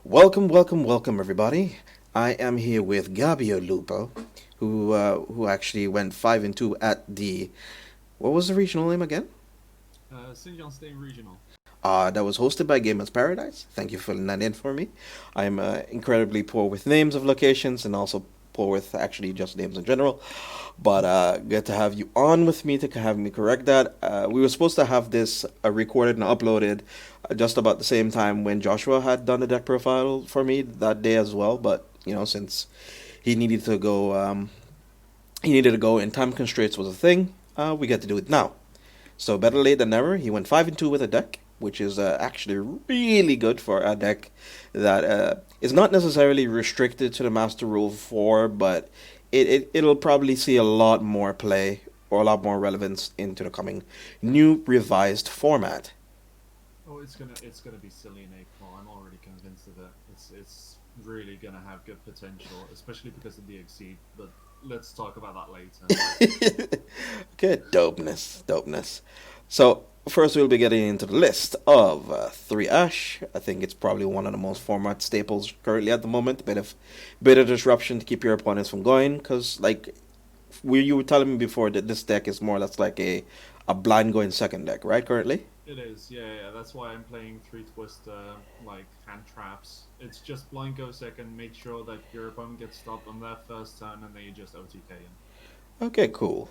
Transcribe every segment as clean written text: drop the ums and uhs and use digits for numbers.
Welcome, everybody. I am here with Gabio Lupo, who actually went 5-2 at the what was the regional name again? Jansteen Regional. That was hosted by Gamers Paradise. Thank you for filling that in for me. I'm incredibly poor with names of locations and also poor with actually just names in general. But good to have you on with me to have me correct that. We were supposed to have this recorded and uploaded just about the same time when Joshua had done the deck profile for me that day as well. But since he needed to go, and time constraints was a thing. We get to do it now. So better late than never. He went 5-2 with a deck, which is actually really good for a deck that is not necessarily restricted to the Master Rule 4, but it'll probably see a lot more play or a lot more relevance into the coming new revised format. Oh, it's gonna be silly in April. I'm already convinced of it. It's really gonna have good potential, especially because of the exceed. But let's talk about that later. Good dopeness. So first, we'll be getting into the list of three Ash. I think it's probably one of the most format staples currently at the moment. Bit of disruption to keep your opponents from going, because you were telling me before that this deck is more or less like a blind going second deck, right? Currently. It is, yeah. That's why I'm playing three twister like hand traps. It's just blind go second. Make sure that your opponent gets stopped on their first turn, and then you just OTK him. Okay, cool.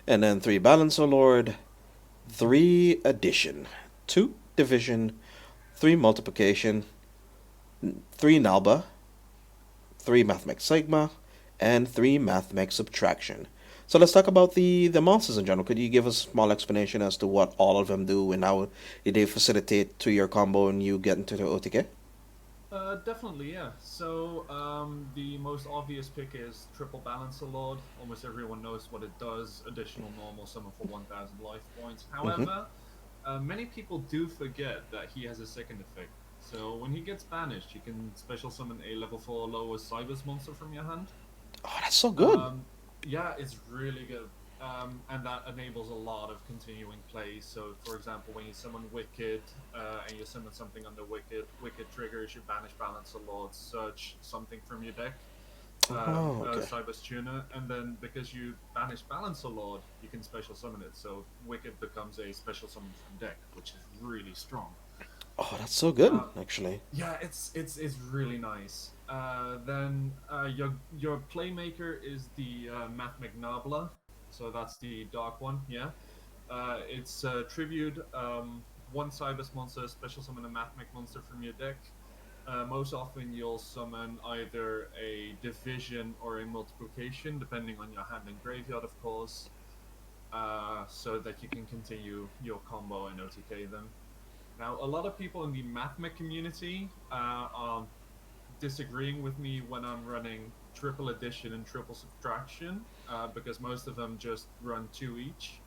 And then three Balancer Lord, three Addition, two Division, three Multiplication, three Nalba, three Mathmech Sigma, and three Mathmech Subtraction. So let's talk about the monsters in general. Could you give us a small explanation as to what all of them do and how they facilitate to your combo and you get into the OTK? Definitely, yeah. So, the most obvious pick is Triple Balancer Lord. Almost everyone knows what it does. Additional normal summon for 1,000 life points. Mm-hmm. However, many people do forget that he has a second effect. So, when he gets banished, you can special summon a level 4 or lower Cybers monster from your hand. Oh, that's so good. Um, yeah, it's really good. And that enables a lot of continuing plays. So, for example, when you summon Wicked and you summon something under Wicked, Wicked triggers you banish Balancer Lord, search something from your deck, Oh, okay. Cyber's Tuner, and then because you banish Balancer Lord, you can special summon it. So, Wicked becomes a special summon from deck, which is really strong. Oh, that's so good, Uh, actually. yeah, it's really nice. Then your playmaker is the Mathmech Nabla, so that's the dark one. Yeah, it's tribute one Cybers monster, special summon a Mathmech monster from your deck. Most often, you'll summon either a division or a multiplication, depending on your hand and graveyard, of course, so that you can continue your combo and OTK them. Now, a lot of people in the Mathmech community are disagreeing with me when I'm running triple addition and triple subtraction because most of them just run two each.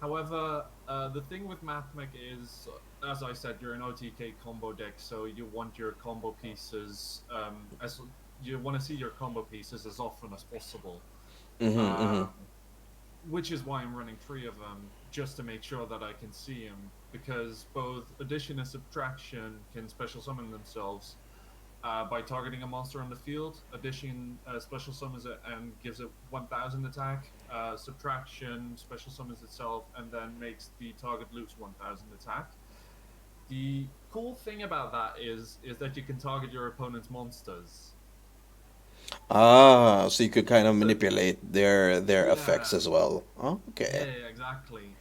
However, the thing with Mathmech is, as I said, you're an OTK combo deck, so you want your combo pieces as you want to see your combo pieces as often as possible. Mm-hmm. Mm-hmm. Um, which is why I'm running three of them, just to make sure that I can see him, because both addition and subtraction can special summon themselves by targeting a monster on the field. Addition special summons it and gives it 1,000 attack. Subtraction special summons itself and then makes the target lose 1,000 attack. The cool thing about that is that you can target your opponent's monsters. Ah, so you could kind of So manipulate their effects yeah, as well. Oh, okay. yeah, exactly.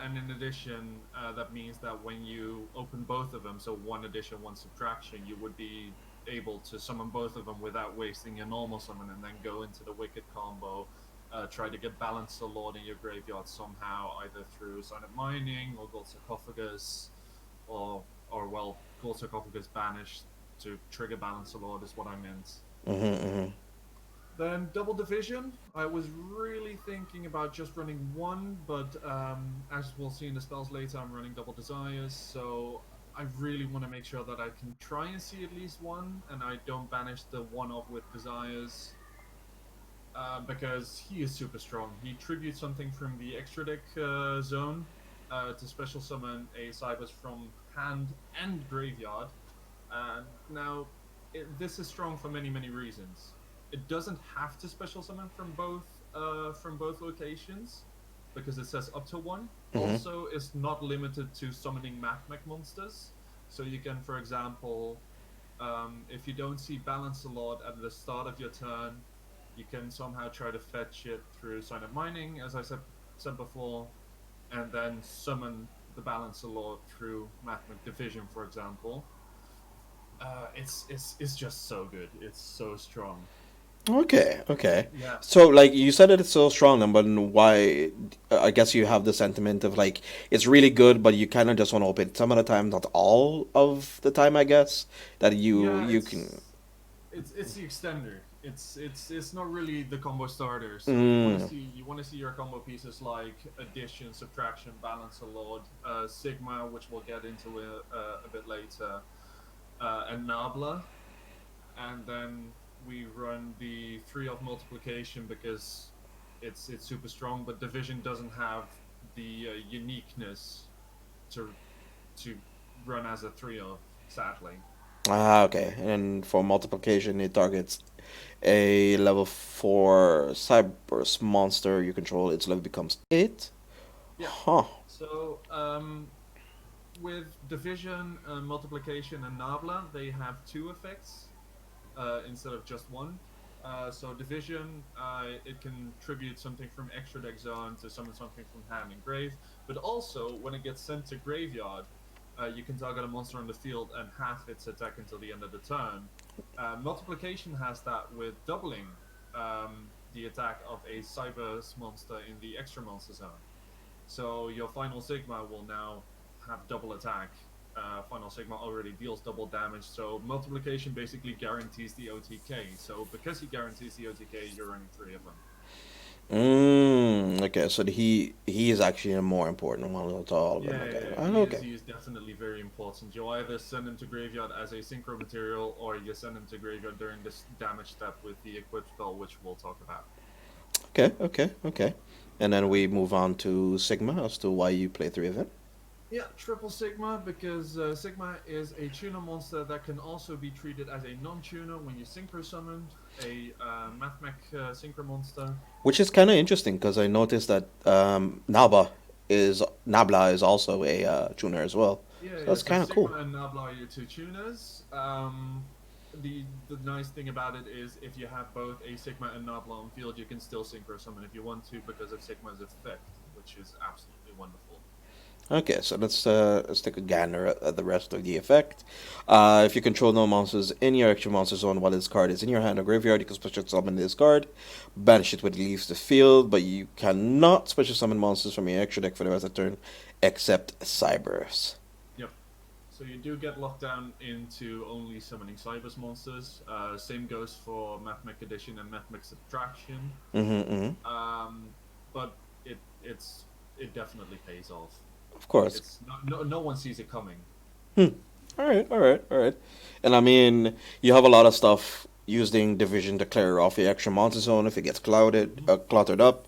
And in addition, that means that when you open both of them, so one addition, one subtraction, you would be able to summon both of them without wasting your normal summon and then go into the Wicked combo, try to get Balancer Lord in your graveyard somehow, either through Silent Mining or Gold Sarcophagus, or well, Gold Sarcophagus banished to trigger Balancer Lord is what I meant. Mm-hmm. Mm-hmm. Then double division. I was really thinking about just running one, but as we'll see in the spells later, I'm running double desires. So I really want to make sure that I can try and see at least one, and I don't banish the one off with desires. Because he is super strong. He tributes something from the extra deck zone to special summon a Cybers from hand and graveyard. Now, this is strong for many reasons. It doesn't have to special summon from both locations because it says up to one. Mm-hmm. Also, it's not limited to summoning Mathmech monsters. So you can, for example, if you don't see Balance a lot at the start of your turn, you can somehow try to fetch it through Silent Mining, as I said before, and then summon the Balance a lot through Mathmech Division, for example. It's just so good. It's so strong. Okay, okay. Yeah. So, like, you said that it's so strong, then, but why? I guess you have the sentiment of like it's really good, but you kind of just want to open it some of the time, not all of the time. I guess that Yeah, you can. it's the extender. It's not really the combo starter. So Mm, you want to see your combo pieces like addition, subtraction, balance a lot, sigma, which we'll get into a bit later, and nabla, and then we run the three of multiplication because it's super strong. But division doesn't have the uniqueness to to run as a three of, sadly. okay. And for multiplication, it targets a level 4 Cyberse monster you control. Its level becomes 8. Yeah. Huh. So with division, multiplication, and nabla, they have two effects instead of just one. So division, it can tribute something from extra deck zone to summon something from hand and grave. But also, when it gets sent to graveyard, you can target a monster on the field and half its attack until the end of the turn. Multiplication has that with doubling the attack of a Cybers monster in the extra monster zone. So your final Sigma will now have double attack. Final Sigma already deals double damage, so multiplication basically guarantees the OTK. So because he guarantees the OTK, you're running three of them. Okay, so he is actually a more important one to all of them. Okay. Okay. He is definitely very important. You either send him to graveyard as a synchro material, or you send him to graveyard during this damage step with the equip spell, which we'll talk about. Okay, okay, okay. And then we move on to Sigma as to why you play 3 of them. Yeah, triple Sigma because Sigma is a tuner monster that can also be treated as a non-tuner when you synchro summon a Mathmech synchro monster. Which is kind of interesting because I noticed that Nabla is also a tuner as well. So Yeah. that's So kind of cool. Sigma and Nabla are your two tuners. The nice thing about it is if you have both a Sigma and Nabla on field, you can still synchro summon if you want to because of Sigma's effect, which is absolutely wonderful. Okay, so let's take a gander at the rest of the effect. If you control no monsters in your extra monster zone while this card is in your hand or graveyard, you can special summon this card, banish it when it leaves the field, but you cannot special summon monsters from your extra deck for the rest of the turn, except Cybers. Yep. So you do get locked down into only summoning Cybers monsters. Same goes for Mathmech Addition and Mathmech Subtraction. Mm-hmm, mm-hmm. But it definitely pays off. Of course. It's no one sees it coming. Hmm. All right, all right, all right. And I mean, you have a lot of stuff using division to clear off the extra monster zone if it gets cluttered up.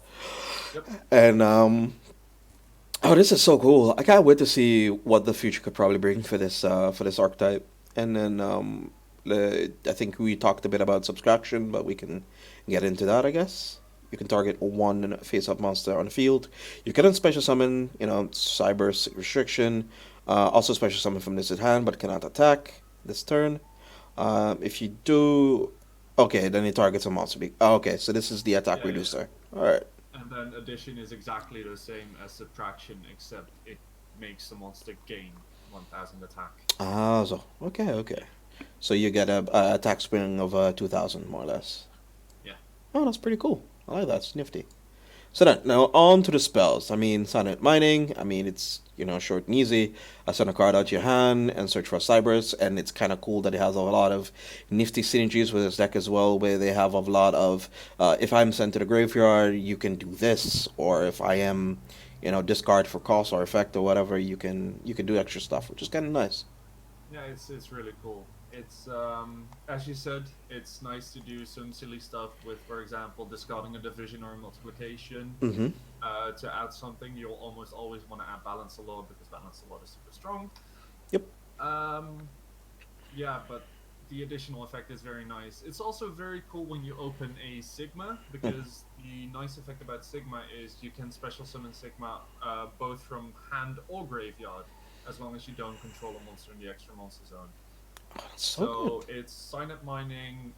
Yep. And oh, this is so cool! I can't wait to see what the future could probably bring for this archetype. And then I think we talked a bit about subtraction, but we can get into that, I guess. You can target one face-up monster on the field. You can special summon, Cyber Restriction. Also special summon from this at hand, but cannot attack this turn. If you do, okay, then it targets a monster. Okay, so this is the attack Yeah. reducer. All right. And then addition is exactly the same as subtraction, except it makes the monster gain 1,000 attack. So okay, okay. So you get a attack spring of 2,000 more or less. Yeah. Oh, that's pretty cool. I like that. It's nifty. So then, now on to the spells. I mean, Silent Mining. I mean, it's short and easy. Send a card out to your hand and search for Cybers, and it's kind of cool that it has a lot of nifty synergies with this deck as well, where they have a lot of if I'm sent to the graveyard, you can do this, or if I am, discard for cost or effect or whatever, you can do extra stuff, which is kind of nice. Yeah, it's really cool. It's as you said, it's nice to do some silly stuff with, for example, discarding a division or a multiplication Mm-hmm. to add something. You'll almost always want to add balance a lot because balance a lot is super strong. Yep. Um, yeah, but the additional effect is very nice. It's also very cool when you open a Sigma, because the nice effect about Sigma is you can special summon Sigma both from hand or graveyard, as long as you don't control a monster in the extra monster zone. That's so good. So it's sign up mining,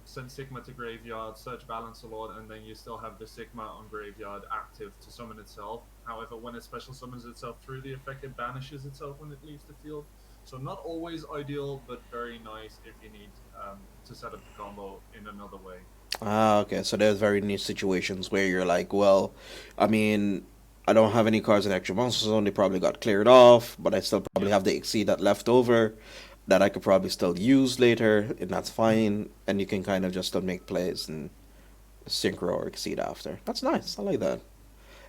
send Sigma to graveyard, search balance a lot, and then you still have the Sigma on graveyard active to summon itself. However, when it special summons itself through the effect, it banishes itself when it leaves the field. So not always ideal, but very nice if you need to set up the combo in another way. Ah, okay. So there's very niche situations where you're like, well, I mean, I don't have any cards in extra monster zone. They probably got cleared off, but I still probably Yeah. have the exceed that left over that I could probably still use later, and that's Mm-hmm. fine. And you can kind of just still make plays and synchro or exceed after. That's nice. I like that.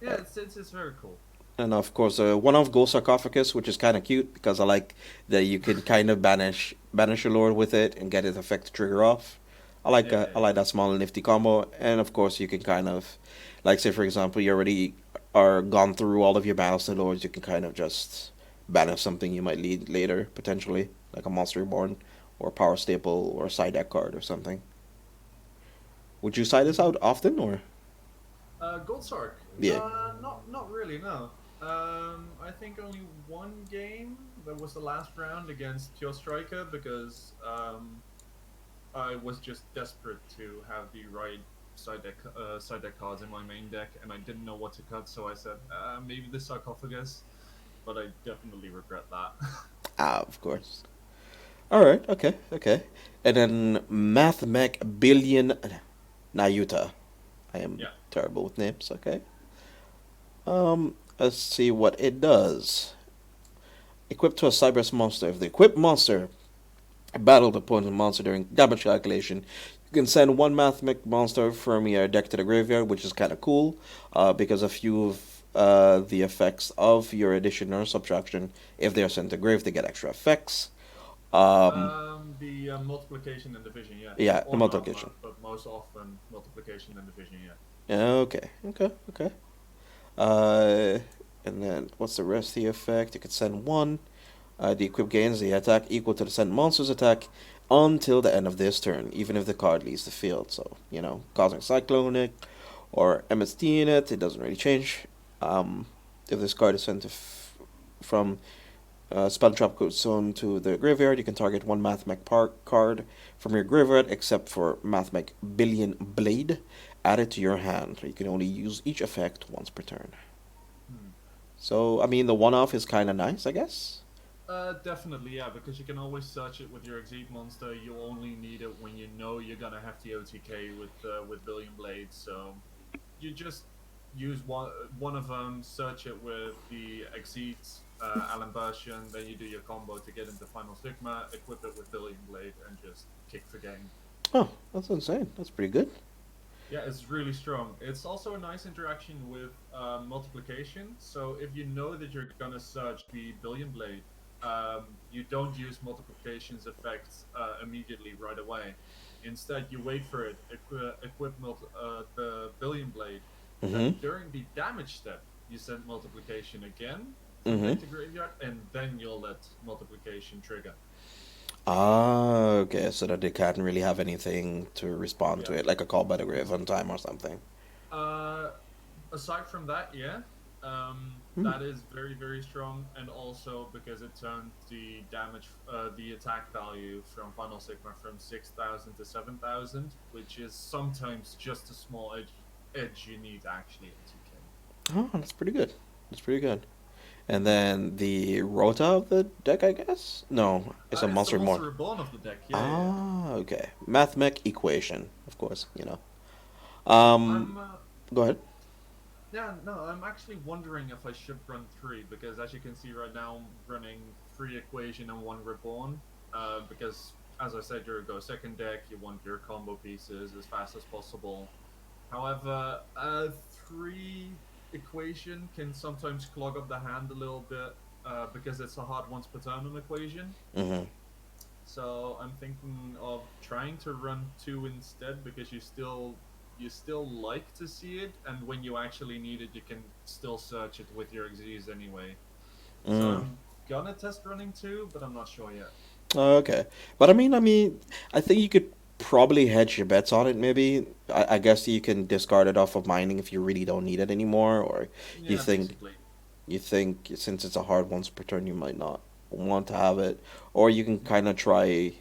Yeah, Uh, it's very cool. And of course, one of Ghost Sarcophagus, which is kind of cute because I like that you can kind of banish your lord with it and get its effect to trigger off. Yeah, I yeah. like that small and nifty combo, and of course you can kind of, like say for example, you already are gone through all of your battles to lords, you can kind of just banish something you might lead later potentially, like a monster reborn, or a power staple, or a side deck card or something. Would you side this Mhm. out often or? Gold Sark. Yeah. Not really. No. I think only one game. That was the last round against Pure Striker, because I was just desperate to have the right side deck cards in my main deck, and I didn't know what to cut. So I said maybe the sarcophagus, but I definitely regret that. Ah, of course. All right. Okay. Okay. And then Mathmech Billion Nayuta. I am Yeah. terrible with names. Okay. Let's see what it does. Equipped to a Cyberse monster. If the equipped monster battled opponent monster during damage calculation, you can send one Mathmech monster from your deck to the graveyard, which is kind of cool, because a few of the effects of your addition or subtraction, if they are sent to grave, they get extra effects. Um, The multiplication and division, yeah, yeah, the or not, multiplication. but most often multiplication and division, yeah. Okay, okay, okay. Uh, and then what's the rest of the effect? You could send one. The equip gains the attack equal to the sent monster's attack until the end of this turn, even if the card leaves the field. So, causing Cyclonic or MST in it, it doesn't really change. If this card is sent from Spell Trap Zone to the graveyard, you can target one Mathmech Park card from your graveyard except for Mathmech Billion Blade. Add it to your hand. You can only use each effect once per turn. Hmm. So, I mean, the one off is kind of nice, I guess. Definitely, yeah, because you can always search it with your Exceed monster. You only need it when you know you're gonna have the OTK with Billion Blades. So you just use one of them, search it with the Exceeds Allen version, then you do your combo to get into Final Sigma, equip it with Billion Blade, and just kick the game. Oh, that's insane. That's pretty good. Yeah, it's really strong. It's also a nice interaction with multiplication. So if you know that you're gonna search the Billion Blade, you don't use multiplication's effects immediately right away. Instead, you wait for it, equip the Billion Blade. Mm-hmm. Then during the damage step, you send multiplication again from Mm-hmm. deck to graveyard, and then you'll let multiplication trigger. Ah, okay. So that they can't really have anything to respond Yeah. to it, like a call by the grave on time or something. Uh, Aside from that, yeah, Hmm. that is very very strong, and also because it turns the damage, the attack value from Final Sigma from 6,000 to 7,000, which is sometimes just a small edge you need actually at 2K. Oh, that's pretty good. That's pretty good. And then the rota of the deck, I guess? No, it's a It's the monster monster more. reborn of the deck. Yeah, yeah, yeah. Ah, okay. Mathmech equation, of course. I'm Go ahead. Yeah, no, I'm actually wondering if I should run three, because as you can see right now, I'm running three equation and one reborn. Because as I said, you're a go second deck, you want your combo pieces as fast as possible. However, three equation can sometimes clog up the hand a little bit, because it's a hard once per turn on equation. Mm-hmm. So I'm thinking of trying to run two instead, because you still like to see it, and when you actually need it, you can still search it with your Xyz anyway. So Mm. I'm gonna test running two, but I'm not sure yet. Okay, but I think you could probably hedge your bets on it. Maybe I guess you can discard it off of mining if you really don't need it anymore, or you Yeah, think basically. you think since it's a hard once per turn, you might not want to have it, or you can kind of try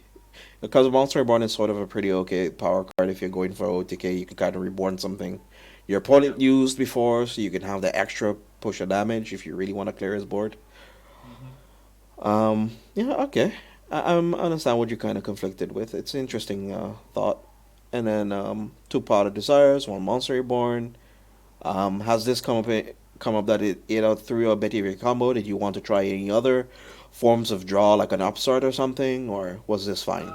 because Monster Reborn is sort of a pretty okay power card. If you're going for OTK, you can kind of reborn something your Yeah. opponent used before, so you can have the extra push of damage if you really want to clear his board. Hmm. Yeah, okay. I understand what you're kind of conflicted with. It's an interesting thought. And then two Pot of Desires, one Monster Reborn. Has this come up that threw a bit of your combo? Did you want to try any other forms of draw, like an upstart or something, or was this fine?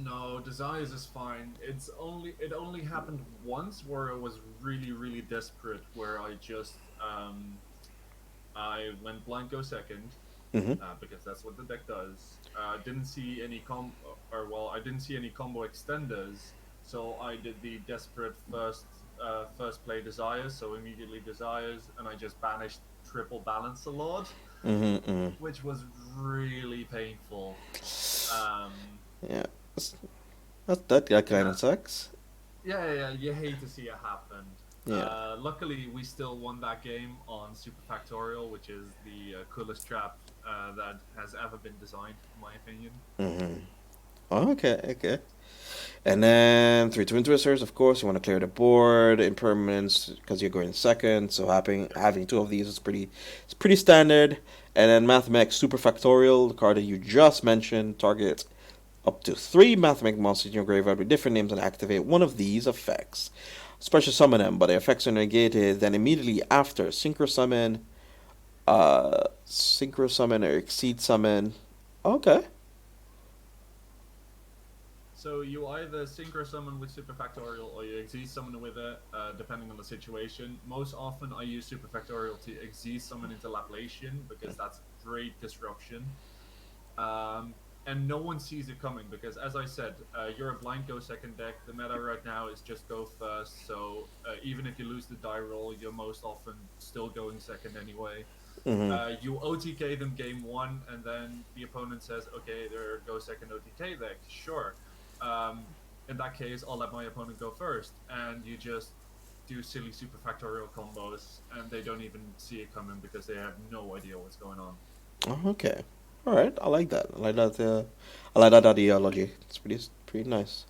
No, desires is fine. It only happened once where I was really really desperate, where I went blind go second, Mm-hmm. because that's what the deck does. Didn't see any I didn't see any combo extenders, so I did the desperate first play desires, so immediately desires, and I just banished triple balance the lord, Mm-hmm. Mm-hmm. which was really painful. Um, Yeah, that's- that kind yeah, of sucks. yeah. You hate to see it happen. Yeah. Luckily, we still won that game on Super Factorial, which is the coolest trap that has ever been designed, in my opinion. Mm-hmm. Okay, okay. And then three twin twisters, of course, you want to clear the board, impermanence because you're going second. So having two of these is pretty standard. And then Mathmech Super Factorial, the card that you just mentioned, target up to three Mathmech monsters in your graveyard with different names and activate one of these effects. Special summon them, but the effects are negated. Then immediately after, synchro summon or exceed summon. Okay. So you either synchro summon with Super Factorial or you exceed summon with it, depending on the situation. Most often, I use Super Factorial to exceed summon into Laplacian because that's great disruption. Um, and no one sees it coming because, as I said, you're a blind go second deck. The meta right now is just go first. So even if you lose the die roll, you're most often still going second anyway. Mm-hmm. You OTK them game one, and then the opponent says, "Okay, they're go second OTK deck." Sure. Um, in that case, I'll let my opponent go first, and you just do silly super factorial combos, and they don't even see it coming because they have no idea what's going on. Oh, okay. All right. I like that. I like that. I like that ideology. It's pretty nice.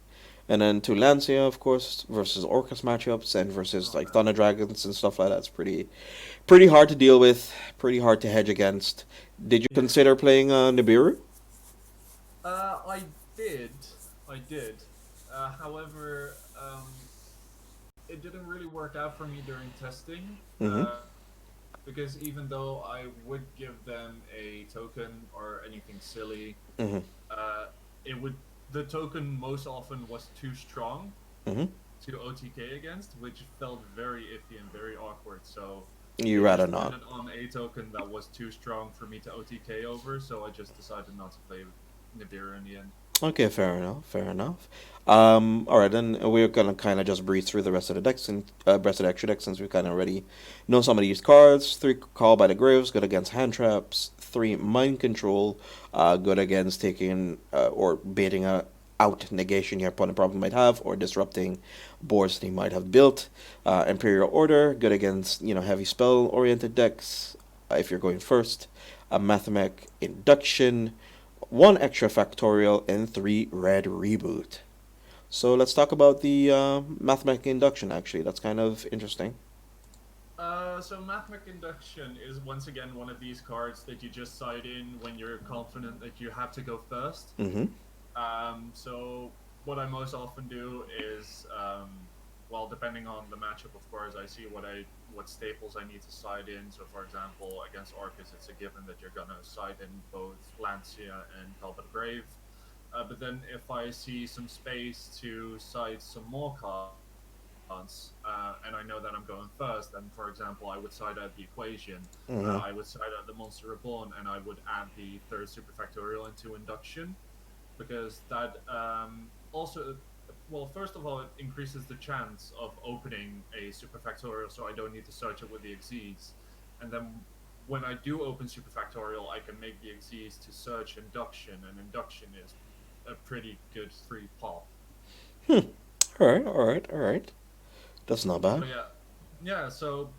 And then to Lancia, of course, versus Orcus matchups and versus Oh like man. Thunder Dragons and stuff like that. It's pretty hard to deal with. Pretty hard to hedge against. Did you Yeah. consider playing Nibiru? I did. I did. However, it didn't really work out for me during testing. Mm-hmm. Because even though I would give them a token or anything silly, Mm-hmm. uh, it would the token most often was too strong Mm-hmm. to OTK against, which felt very iffy and very awkward. So You they rather just not. landed on a token that was too strong for me to OTK over. So I just decided not to play Nibiru in the end. Okay, fair enough. Fair enough. All right, then we're gonna kind of just breeze through the rest of the decks and rest of the extra decks since we kind of already know some of these cards. Three Call by the Graves, good against hand traps. Three Mind Control, good against taking or baiting out negation your opponent probably might have or disrupting boards they might have built. Imperial Order, good against heavy spell oriented decks. If you're going first, a Mathemech Induction, one extra factorial, and three red reboot. So let's talk about the mathematical induction. Actually, that's kind of interesting. So Mathmech Induction is once again one of these cards that you just side in when you're confident that you have to go first. Mm-hmm. So what I most often do is, well, depending on the matchup, of course, I see what staples I need to side in. So, for example, against Orcus, it's a given that you're gonna side in both Lancia and Talbot Grave. But then, if I see some space to side some more cards, and I know that I'm going first, then, for example, I would side out the equation. I Mm-hmm. would side out the Monster Reborn, and I would add the third superfactorial into induction because that also, well, first of all, it increases the chance of opening a superfactorial, so I don't need to search it with the exceeds. And then when I do open Superfactorial, I can make the exes to search induction, and induction is a pretty good free pop. Hmm. All right. All right. All right. That's not bad. But yeah, yeah. So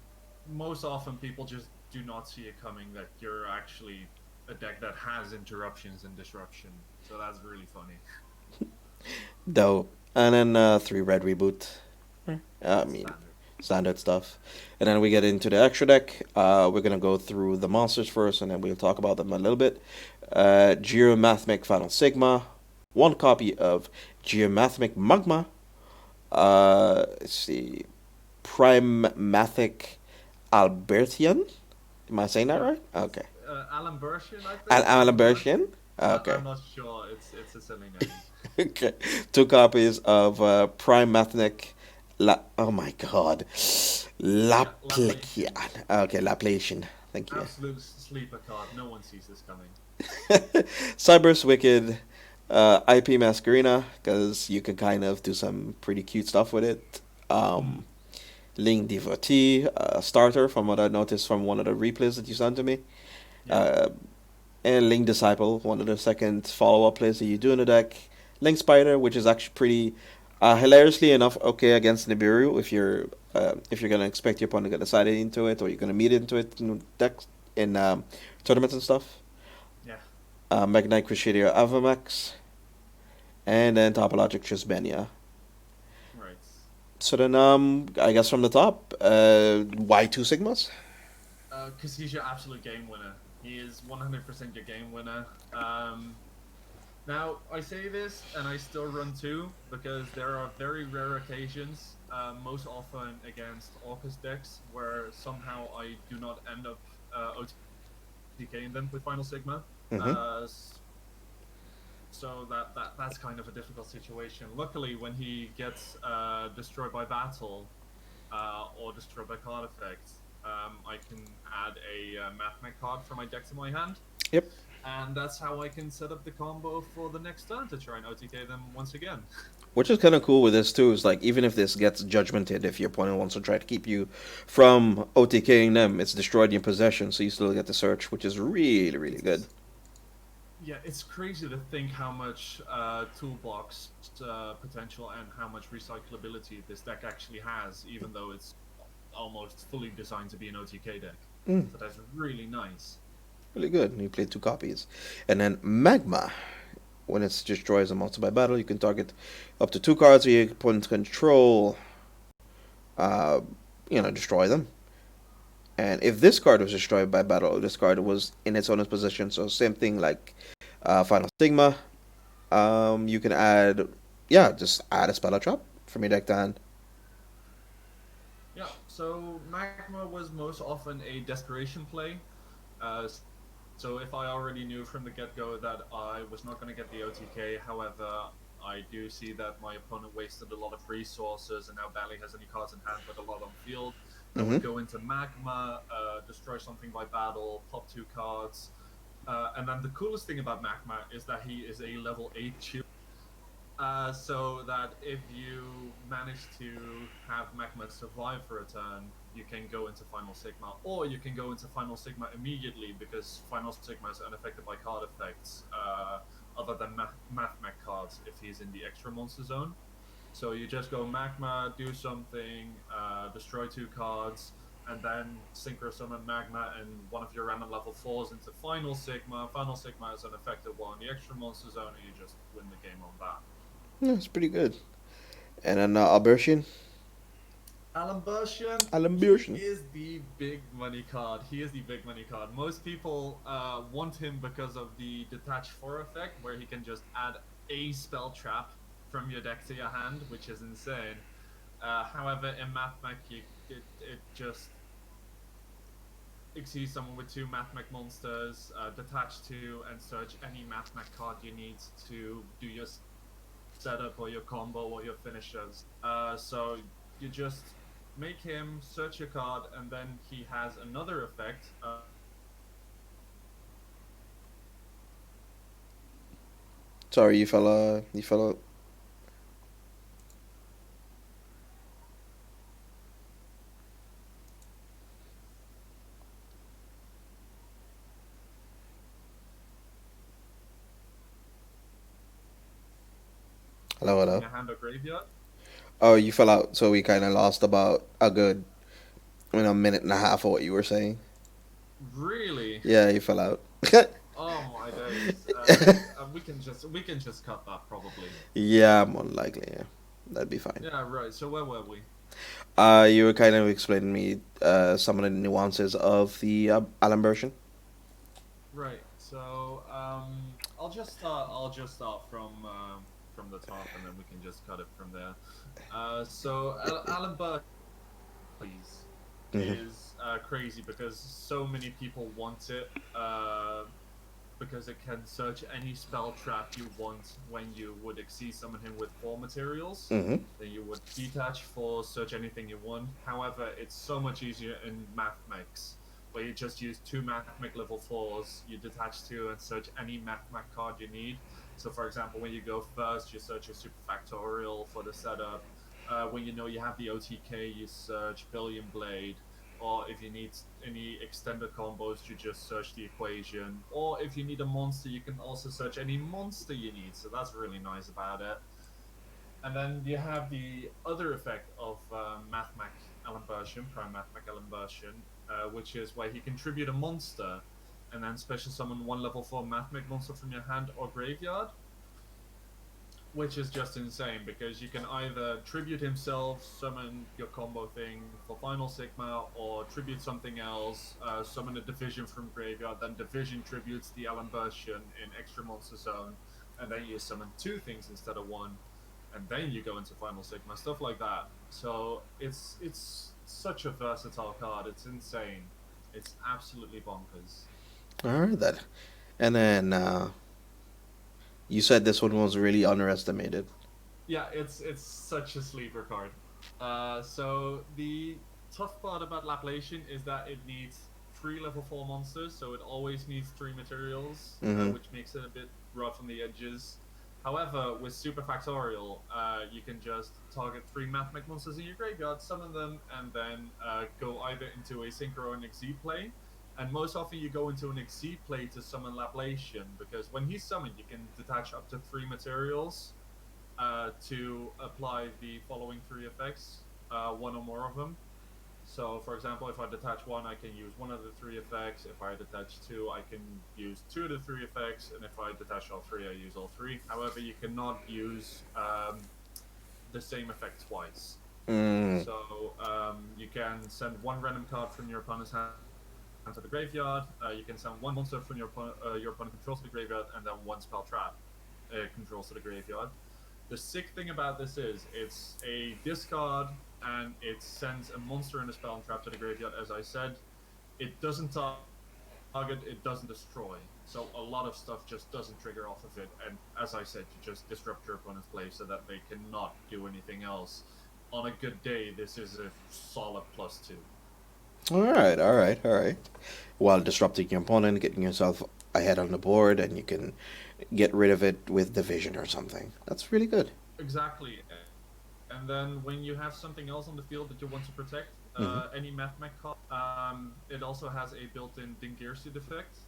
most often people just do not see it coming that you're actually a deck that has interruptions and disruption. So that's really funny. Dope. And then three red reboot. I mean, Standard. standard stuff. And then we get into the extra deck. We're gonna go through the monsters first, and then we'll talk about them a little bit. Mathmech Final Sigma, one copy of Mathmech Magma. Let's see, Prime Mathic Albertian. Am I saying that Yeah, right? it's Okay. Alan Bershin, I think. Alan Bershin. Albertian. Okay. I'm not sure. It's a silly name. Okay. Two copies of Prime Mathnic. Oh my god. Yeah, Laplacian. Laplacian. Okay, Laplacian. Thank you. Absolute sleeper card. No one sees this coming. Cyber's Wicked. IP Masquerina, because you can kind of do some pretty cute stuff with it. Mm. Um, Ling Devotee, starter, from what I noticed from one of the replays that you sent to me. Yeah. Uh, and Link Disciple, one of the second follow up plays that you do in the deck. Link Spider, which is actually pretty hilariously enough okay against Nibiru if you're gonna expect your opponent to get decided into it or you're gonna meet into it in decks in tournaments and stuff. Yeah. Magnite Crusader Avamax, and then Topologic Trisbenia. Right. So then I guess from the top, why two Sigmas? Because he's your absolute game winner. He is 100% your game winner. Now, I say this, and I still run two, because there are very rare occasions, most often against Orcus decks, where somehow I do not end up OTKing them with Final Sigma. Mm-hmm. So that's kind of a difficult situation. Luckily, when he gets destroyed by battle or destroyed by card effects, I can add a Mathmech card from my deck to my hand. Yep. And that's how I can set up the combo for the next turn to try and OTK them once again. Which is kind of cool with this too. Is like even if this gets judgmented, if your opponent wants to try to keep you from OTKing them, it's destroyed in possession, so you still get the search, which is really really good. Yeah, it's crazy to think how much toolbox potential and how much recyclability this deck actually has, even though it's almost fully designed to be an OTK deck. Mm, So that's really nice. really good. And you play two copies, and then Magma. When it destroys a monster by battle, you can target up to two cards with your opponent's control. Uh, destroy them. And if this card was destroyed by battle, this card was in its opponent's position. So same thing like Final Stigma. You can add, yeah, just add a spell trap from your deck to hand. Yeah, so Magma was most often a desperation play. Uh, so if I already knew from the get-go that I was not going to get the OTK, however, I do see that my opponent wasted a lot of resources and now barely has any cards in hand but a lot on field. I Mm-hmm. would go into Magma, destroy something by battle, pop two cards. And then the coolest thing about Magma is that he is a level 8 shield. So that if you manage to have Magma survive for a turn, you can go into Final Sigma, or you can go into Final Sigma immediately because Final Sigma is unaffected by card effects, other than Mathmech cards if he's in the extra monster zone. So you just go Magma, do something, destroy two cards, and then Synchro Summon Magma, and one of your random level falls into Final Sigma. Final Sigma is unaffected while in the extra monster zone, and you just win the game on that. Yeah, it's pretty good. And then Albertian. Alan Bershin, he Albertian. is the big money card. He is the big money card. Most people want him because of the detach 4 effect, where he can just add a spell trap from your deck to your hand, which is insane. However, in Mathmech, it just exceeds someone with two Mathmech monsters, detach 2, and search any Mathmech card you need to do your setup or your combo or your finishers. So you just make him search your card, and then he has another effect. Sorry, you fell out. Hello, from hello. your hand or graveyard. Oh, you fell out, so we kind of lost about a good, minute and a half of what you were saying. Really? Yeah, you fell out. Oh my days. We can just cut that probably. Yeah, more than likely. Yeah, that'd be fine. Yeah, right. So where were we? You were kind of explaining me some of the nuances of the Allen version. Right. So I'll just start from the top, and then we can just cut it from there. So Alan Burke's Hmm. is crazy because so many people want it. Because it can search any spell trap you want when you would exceed summon him with four materials. Hmm. Then you would detach four, search anything you want. However, it's so much easier in Mathmechs, where you just use two Mathmech level fours, you detach two and search any Mathmech card you need. So, for example, when you go first, you search your Super Factorial for the setup. When you know you have the OTK, you search Billion Blade, or if you need any extended combos, you just search the equation. Or if you need a monster, you can also search any monster you need. So that's really nice about it. And then you have the other effect of Mathmech Alimbersion, Prime Mathmech Alimbersion, which is where he contribute a monster and then special summon one level 4 Mathmech monster from your hand or graveyard, which is just insane because you can either tribute himself, summon your combo thing for Final Sigma, or tribute something else, summon a division from graveyard, then division tributes the Alimbersion in extra monster zone, and then you summon two things instead of one, and then you go into Final Sigma, stuff like that. So it's such a versatile card. It's insane. It's absolutely bonkers. All right, then. And then you said this one was really underestimated. Yeah, it's such a sleeper card. So the tough part about Laplation is that it needs three level four monsters, so it always needs three materials, Mm-hmm. which makes it a bit rough on the edges. However, with Super Factorial, you can just target three Mathmech monsters in your graveyard, summon them, and then go either into a Synchro or an Exceed play. And most often, you go into an Exceed play to summon Laplation, because when he's summoned, you can detach up to three materials to apply the following three effects, one or more of them. So, for example, if I detach one, I can use one of the three effects. If I detach two, I can use two of the three effects. And if I detach all three, I use all three. However, you cannot use the same effect twice. Mm. So you can send one random card from your opponent's hand to the graveyard. You can send one monster from your opponent controls to the graveyard, and then one spell trap controls to the graveyard. The sick thing about this is it's a discard and it sends a monster and a spell and trap to the graveyard, as I said. It doesn't target, it doesn't destroy. So a lot of stuff just doesn't trigger off of it. And as I said, you just disrupt your opponent's play so that they cannot do anything else. On a good day, this is a solid +2. All right, all right, all right. While disrupting your opponent, getting yourself ahead on the board, and you can get rid of it with division or something. That's really good. Exactly. And then when you have something else on the field that you want to protect, any Mm-hmm. Mathmech card, it also has a built-in Dingirsu effect,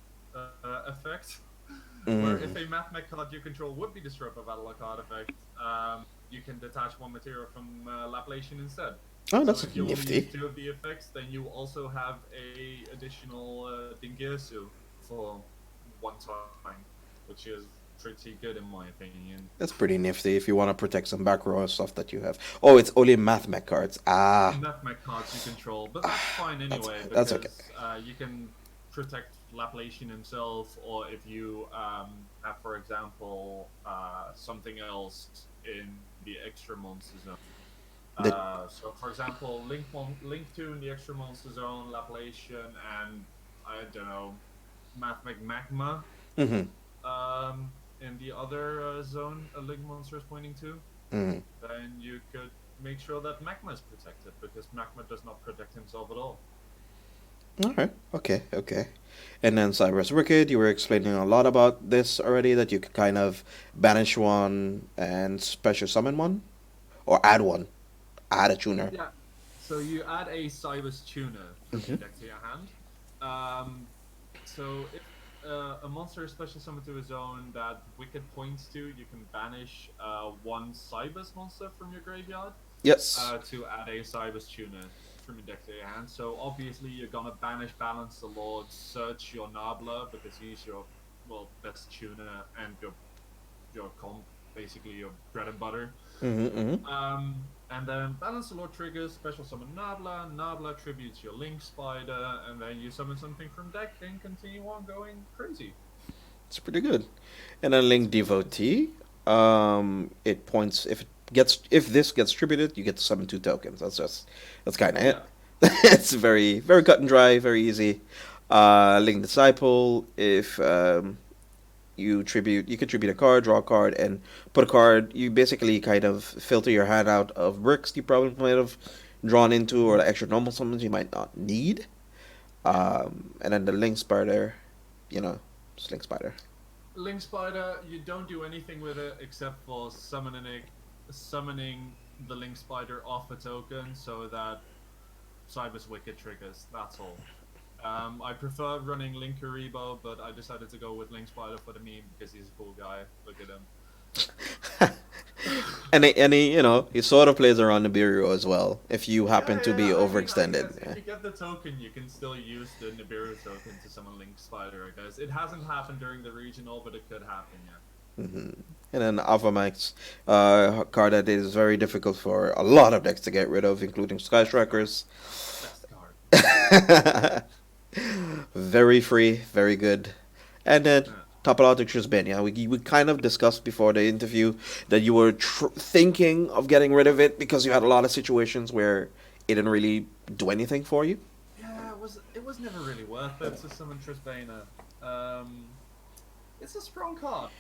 where if a Mm-hmm. Mathmech card you control would be disrupted by the card effect, you can detach one material from Laplation instead. Oh, So that's if you only use nifty. two of the effects, then you also have a additional Dingirsu for one time, which is pretty good in my opinion. That's pretty nifty if you want to protect some back row stuff that you have. Oh, it's only Mathmech cards. Ah, Mathmech cards you control, but that's fine that's anyway that's okay. because you can protect Laplation himself, or if you have, for example, something else in the extra monster zone. The, So, for example, Link 2 in the extra monster zone, Laplation, and I don't know, Mathmech Magma mm-hmm. in the other zone a Link monster is pointing to, Mm-hmm. then you could make sure that Magma is protected because Magma does not protect himself at all. All right. Okay. Okay. And then Cyber's Wicked, you were explaining a lot about this already. That you could kind of banish one and special summon one, or add one, add a tuner. Yeah. So you add a Cybers Tuner from Mm-hmm. your deck to your hand. Um, so if a monster is special summoned to his own that Wicked points to, you can banish one Cybus monster from your graveyard Yes. to add a Cybus tuner from your deck to your hand. So obviously you're gonna banish Balance the Lord, search your Nabla because he's your best tuner and your comp, basically your bread and butter. Mm-hmm. And then Balance the Lord triggers, special summon Nabla, Nabla tributes your Link Spider, and then you summon something from deck and continue on going crazy. It's pretty good. And then It's Link pretty good. Devotee. It points if this gets distributed, you get to summon two tokens. That's kind of it. Yeah. It's very cut and dry, very easy. Link Disciple. If you contribute a card, draw a card, and put a card. You basically kind of filter your hand out of bricks you probably might have drawn into, or Mhm. the extra normal summons you might not need. Yeah. And then the Link Spider, you know, just Link Spider. Link Spider, you don't do anything with it except for summoning the Link Spider off a token so that Cybus Wicked triggers. That's all. I prefer running Link Karibo, but I decided to go with Link Spider for the meme because he's a cool guy. Look at him. He sort of plays around the Nibiru as well. If you happen Yeah, to be yeah. I guess overextended, if yeah. you get the token, you can still use the Nibiru token to summon Link Spider. I guess it hasn't happened during the regional, but it could happen. Yeah. Hmm. And then Alpha Max, card that is very difficult for a lot of decks to get rid of, including Sky Best card. Strikers. Best card. Very free, very good. And then Yeah. top it out, Extras Ben. Yeah, we kind of discussed before the interview that you were thinking of getting rid of it because you had a lot of situations where it didn't really do anything for you. Yeah, it was never really worth it to summon Trisbane. Um, it's a strong card.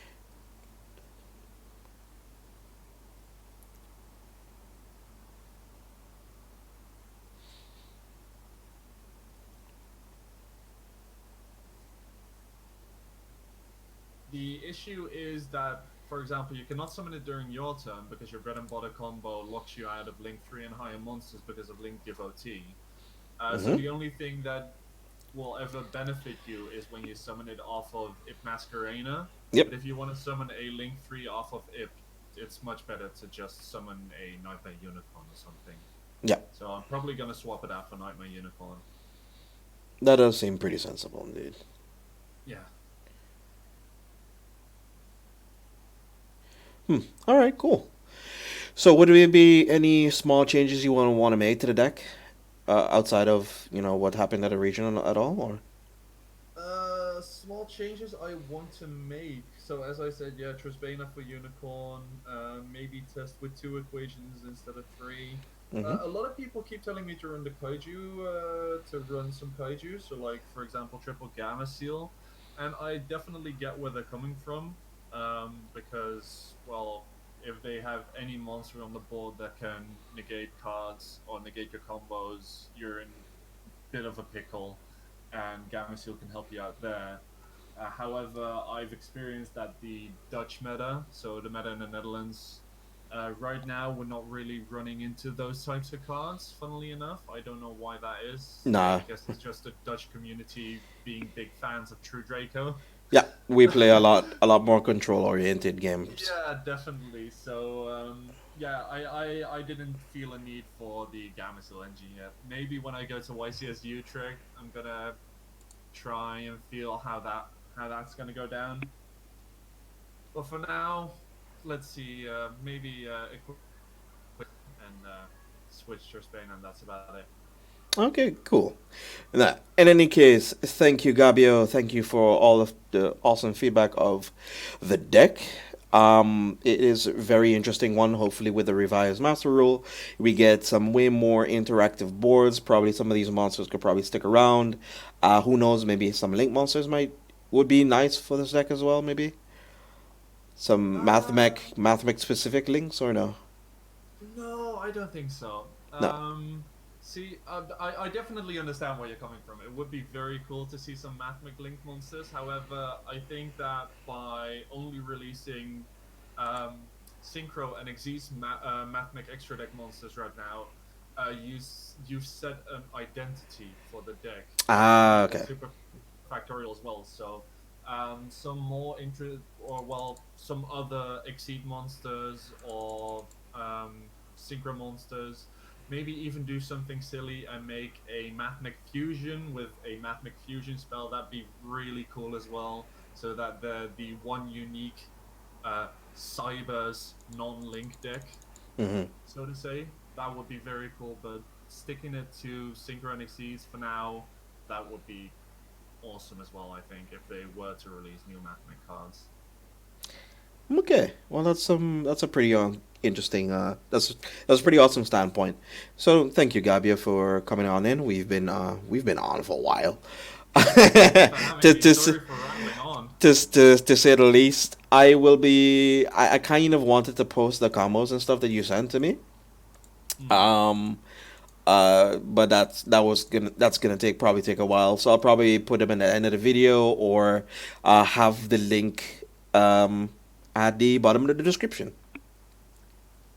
The issue is that, for example, you cannot summon it during your turn because your bread and butter combo locks you out of Link 3 and higher monsters because of Link Devotee. So Hmm. the only thing that will ever benefit you is when you summon it off of Ip Masquerena. Yep. But if you want to summon a Link 3 off of Ip, it's much better to just summon a Nightmare Unicorn or something. Yeah, So I'm probably going to swap it out for Nightmare Unicorn. that does seem pretty sensible indeed. Yeah. Hmm. All right, cool. So, would there be any small changes you want to make to the deck outside of what happened at the region at all, or? Small changes I want to make. So as I said, yeah, Trisbana for Unicorn. Maybe test with two equations instead of three. Mm-hmm. A lot of people keep telling me to run the kaiju, to run some kaiju. So like for example, triple Gamma Seal, and I definitely get where they're coming from. Because well, if they have any monster on the board that can negate cards or negate your combos, you're in a bit of a pickle, and Gamma Seal can help you out there. However, I've experienced that the Dutch meta, so the meta in the Netherlands, right now we're not really running into those types of cards. Funnily enough, I don't know why that is. I Nah. guess it's just the Dutch community being big fans of True Draco. Yeah, we play a lot more control oriented games. Yeah, definitely. So, yeah, I didn't feel a need for the Gamma engine yet. Maybe when I go to YCS Utrecht, I'm gonna try and feel how that's gonna go down. But for now, let's see. Maybe equip and switch to Spain, and that's about it. Okay, cool. In any case, thank you, Gabio. Thank you for all of the awesome feedback of the deck. It is a very interesting one. Hopefully, with the revised master rule, we get some way more interactive boards. Probably some of these monsters could probably stick around. Who knows? Maybe some link monsters might would be nice for this deck as well. Maybe some Uh, Mathmech specific links or no? no, I don't think so. No. See, I definitely understand where you're coming from. It would be very cool to see some Mathmech Link monsters. However, I think that by only releasing Synchro and Xyz Mathmech Extra Deck monsters right now, you've set an identity for the deck, Ah, and okay. Super Factorial as well. So some more interest, or well, some other Exceed monsters or Synchro monsters. Maybe even do something silly and make a Mathmech fusion with a Mathmech fusion spell. That'd be really cool as well. So that the one unique Cyber's non-link deck, Hmm. so to say. That would be very cool, but sticking it to Synchronic Seas for now, that would be awesome as well, I think, if they were to release new Mathmech cards. Okay, well that's a pretty interesting that's a pretty awesome standpoint. So thank you, Gabia, for coming on in. We've been on for a while. Thank you for having to, me. to, Sorry for rambling on. to say the least, I kind of wanted to post the combos and stuff that you sent to me. Hmm. Um, but that's gonna probably take a while. So I'll probably put them in the end of the video or have the link at the bottom of the description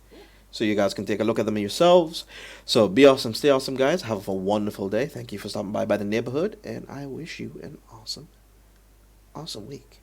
Cool. so you guys can take a look at them yourselves. So be awesome, stay awesome, guys. Have a wonderful day. Thank you for stopping by the neighborhood, and I wish you an awesome week.